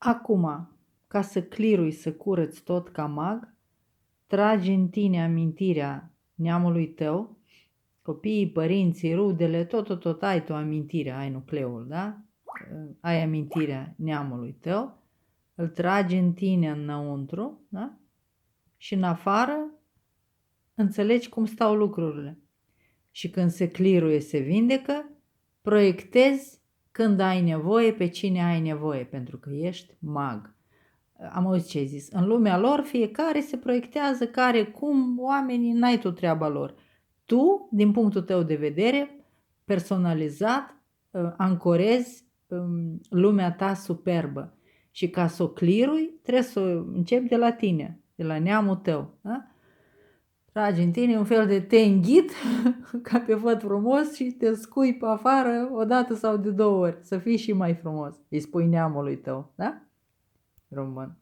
Acum, ca să clirui, să curăți tot ca mag, tragi în tine amintirea neamului tău, copiii, părinții, rudele, tot ai tu amintirea, ai nucleul, da? Ai amintirea neamului tău, îl tragi în tine înăuntru, da? Și în afară înțelegi cum stau lucrurile. Și când se cliruie, se vindecă, proiectezi când ai nevoie, pe cine ai nevoie, pentru că ești mag. Am auzit ce ai zis. În lumea lor, fiecare se proiectează care, cum, oamenii, n-ai tu treaba lor. Tu, din punctul tău de vedere, personalizat, ancorezi lumea ta superbă. Și ca să o clirui, trebuie să începi de la tine, de la neamul tău. Da? Tragi în tine un fel de te înghit ca pe făt frumos și te scui pe afară o dată sau de 2 ori. Să fii și mai frumos. Îi spui neamului tău, da? Român.